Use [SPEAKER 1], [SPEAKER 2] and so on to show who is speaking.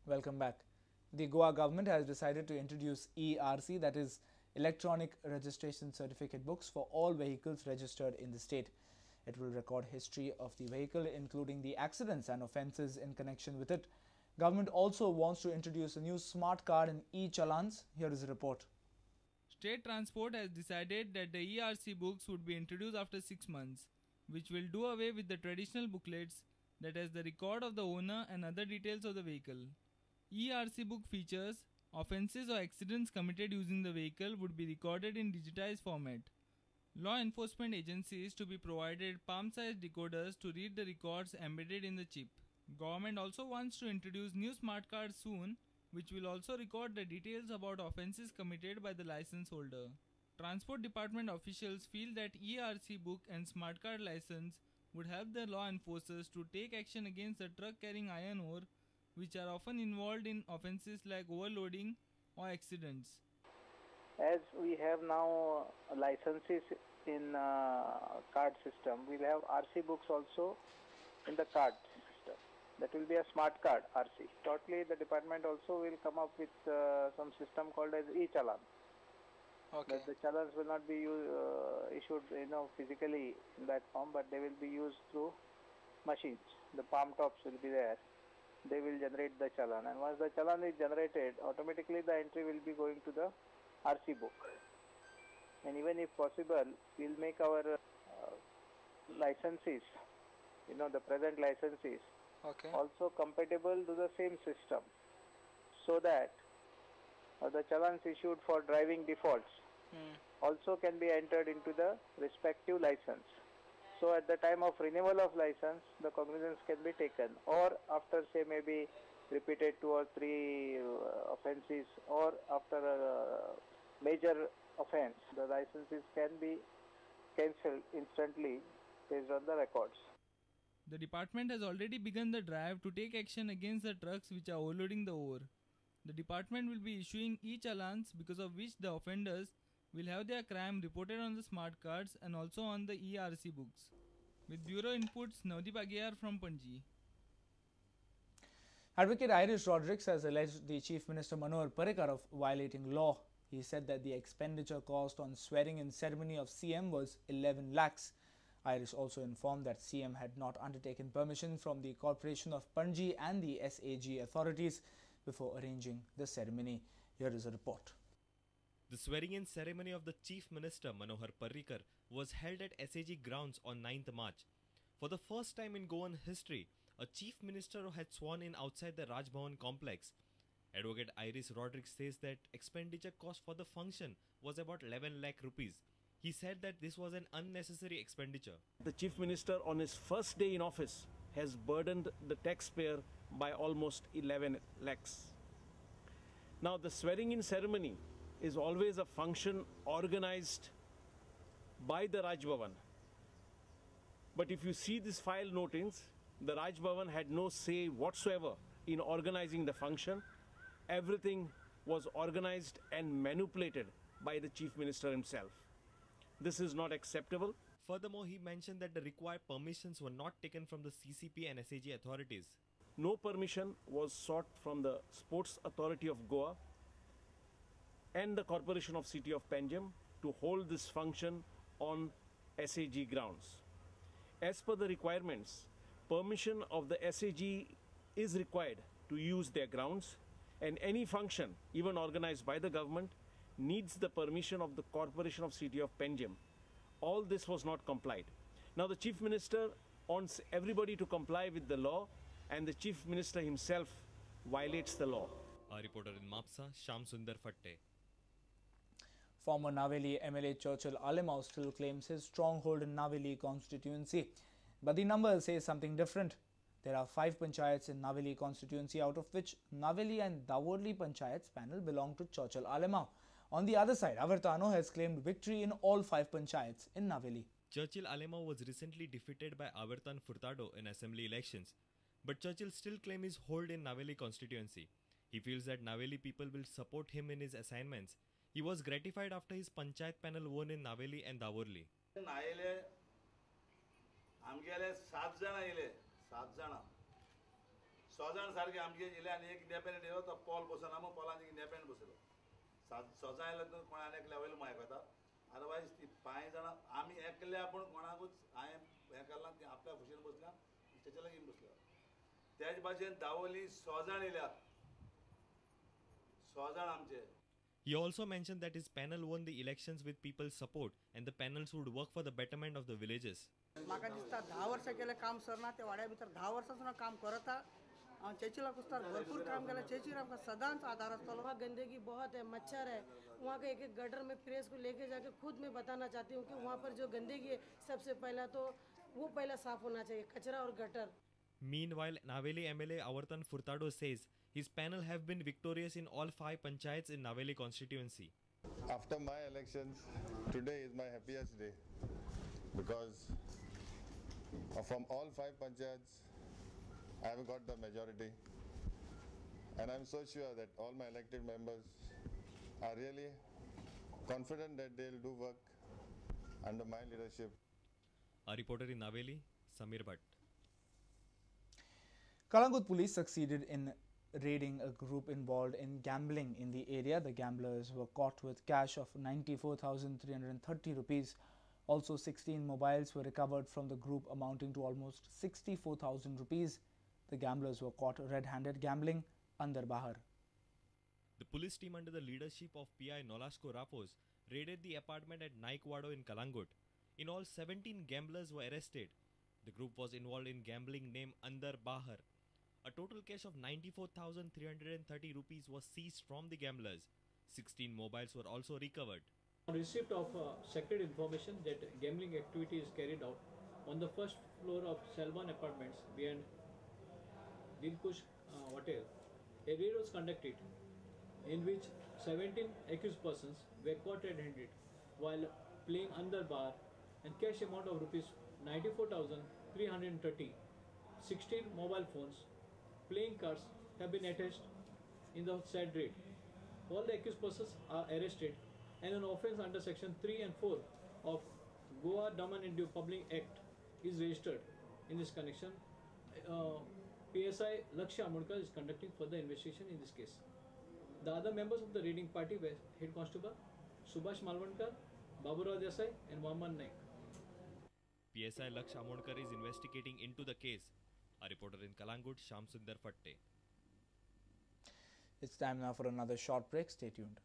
[SPEAKER 1] Welcome back. The Goa government has decided to introduce ERC, that is Electronic Registration Certificate books for all vehicles registered in the state. It will record history of the vehicle, including the accidents and offences in connection with it. Government also wants to introduce a new smart card and e-challans. Here is a report.
[SPEAKER 2] State Transport has decided that the ERC books would be introduced after 6 months, which will do away with the traditional booklets that has the record of the owner and other details of the vehicle. ERC book features offences or accidents committed using the vehicle would be recorded in digitized format. Law enforcement agencies to be provided palm-sized decoders to read the records embedded in the chip. Government also wants to introduce new smart cards soon, which will also record the details about offences committed by the license holder. Transport Department officials feel that ERC book and smart card license would help the law enforcers to take action against the truck carrying iron ore, which are often involved in offences like overloading or accidents.
[SPEAKER 3] As we have now licenses in card system, we'll have RC books also in the card system. That will be a smart card RC. Shortly, the department also will come up with some system called as e-challan.
[SPEAKER 1] Okay.
[SPEAKER 3] The challans will not be issued, physically in that form, but they will be used through machines. The palm tops will be there. They will generate the challan, and once the challan is generated, automatically the entry will be going to the RC book. And even if possible, we'll make our licenses, the present licenses, also compatible to the same system, so that the challans issued for driving defaults also can be entered into the respective license. So at the time of renewal of license, the cognizance can be taken, or after say maybe repeated 2 or 3 offences, or after a major offence, the licenses can be cancelled instantly based on the records.
[SPEAKER 2] The department has already begun the drive to take action against the trucks which are overloading the ore. The department will be issuing e-challans, because of which the offenders will have their crime reported on the smart cards and also on the ERC books. With Bureau Inputs, Navdeep Agiyar from Panji.
[SPEAKER 1] Advocate Iris Rodrigues has alleged the Chief Minister Manohar Parrikar of violating law. He said that the expenditure cost on swearing-in ceremony of CM was 11 lakhs. Iris also informed that CM had not undertaken permission from the Corporation of Panji and the SAG authorities before arranging the ceremony. Here is a report.
[SPEAKER 4] The swearing-in ceremony of the Chief Minister Manohar Parrikar was held at SAG grounds on 9th March. For the first time in Goan history, a Chief Minister had sworn in outside the Raj Bhavan complex. Advocate Iris Rodrigues says that expenditure cost for the function was about 11 lakh rupees. He said that this was an unnecessary expenditure.
[SPEAKER 5] The Chief Minister on his first day in office has burdened the taxpayer by almost 11 lakhs. Now the swearing-in ceremony is always a function organized by the Raj Bhavan. But if you see this file notings, the Raj Bhavan had no say whatsoever in organizing the function. Everything was organized and manipulated by the Chief Minister himself. This is not acceptable.
[SPEAKER 4] Furthermore, he mentioned that the required permissions were not taken from the CCP and SAG authorities.
[SPEAKER 5] No permission was sought from the Sports Authority of Goa and the Corporation of City of Panjim to hold this function on SAG grounds. As per the requirements, permission of the SAG is required to use their grounds, and any function, even organized by the government, needs the permission of the Corporation of City of Panjim. All this was not complied. Now the Chief Minister wants everybody to comply with the law, and the Chief Minister himself violates the law.
[SPEAKER 4] A reporter in Mapsa, Sham Sundar Fatte.
[SPEAKER 1] Former Naveli MLA Churchill Alemau still claims his stronghold in Naveli constituency. But the numbers say something different. There are 5 panchayats in Naveli constituency, out of which Naveli and Davodli panchayats panel belong to Churchill Alemau. On the other side, Avartano has claimed victory in all 5 panchayats in Naveli.
[SPEAKER 4] Churchill Alemau was recently defeated by Avartan Furtado in assembly elections. But Churchill still claims his hold in Naveli constituency. He feels that Naveli people will support him in his assignments. He was gratified after his panchayat panel won in Naveli and Davorli.
[SPEAKER 6] सजाण सारखे आमगे येले आनी एक independent yellow तो Paul बसना मग पॉलान independent बसलो सजा आयलो तो कोणान एकल्या वयलो मायक वता अदरवायज ती 5 जाणां आमी एकल्या पण कोणाकूच हांवें हें केलां ती आपल्या खुशेन बसल्या स्टेच्या लागीं बसल्या त्याच भाशेन दावोली 6 जाण येयल्या 6 जाण आमचे.
[SPEAKER 4] He also mentioned that his panel won the elections with people's support and the panels would work for the betterment of the villages.
[SPEAKER 7] म्हाका दिसता 10 वर्सां केलें काम सरना ते वाड्या भितर 10 वर्सां काम करता चेचीला कुस्तार भरपूर काम केलें चेचीर आमकां सदांच आधार आसतलो.
[SPEAKER 8] वहाँ गंदगी बहुत है, मच्छर है, वहाँ के एक एक गटर में प्रेस को लेके जाके खुद मैं बताना चाहती हूँ कि वहाँ पर जो गंदगी है सबसे पहला तो वो पहला साफ होना चाहिए, कचरा और gutter.
[SPEAKER 4] Meanwhile, Naveli MLA Avartan Furtado says his panel have been victorious in all 5 panchayats in Naveli constituency.
[SPEAKER 9] After my elections, today is my happiest day because from all 5 panchayats, I have got the majority, and I'm so sure that all my elected members are really confident that they'll do work under my leadership.
[SPEAKER 4] A reporter in Naveli, Samir Bhatt.
[SPEAKER 1] Kalangut police succeeded in raiding a group involved in gambling in the area. The gamblers were caught with cash of 94,330 rupees. Also, 16 mobiles were recovered from the group amounting to almost 64,000 rupees. The gamblers were caught red-handed gambling under Bahar.
[SPEAKER 4] The police team under the leadership of PI Nolasco Rapos raided the apartment at Naikwado in Kalangut. In all, 17 gamblers were arrested. The group was involved in gambling named Andar Bahar. A total cash of 94,330 rupees was seized from the gamblers. 16 mobiles were also recovered.
[SPEAKER 10] On receipt of secret information that gambling activity is carried out on the first floor of Selvan Apartments behind Dilkush Hotel, a raid was conducted in which 17 accused persons were caught red-handed while playing under bar and cash amount of rupees 94,330, 16 mobile phones, playing cards have been attached in the said raid. All the accused persons are arrested and an offence under section 3 and 4 of Goa Government Public Act is registered. In this connection, PSI Lakshya Amodkar is conducting further investigation in this case. The other members of the raiding party were Head Constable Subhash Malvankar, Baburao Desai and Vaman Naik.
[SPEAKER 4] PSI Lakshya Amodkar is investigating into the case. A reporter in Kalangut, Shyam Sundar Fatte.
[SPEAKER 1] It's time now for another short break. Stay tuned.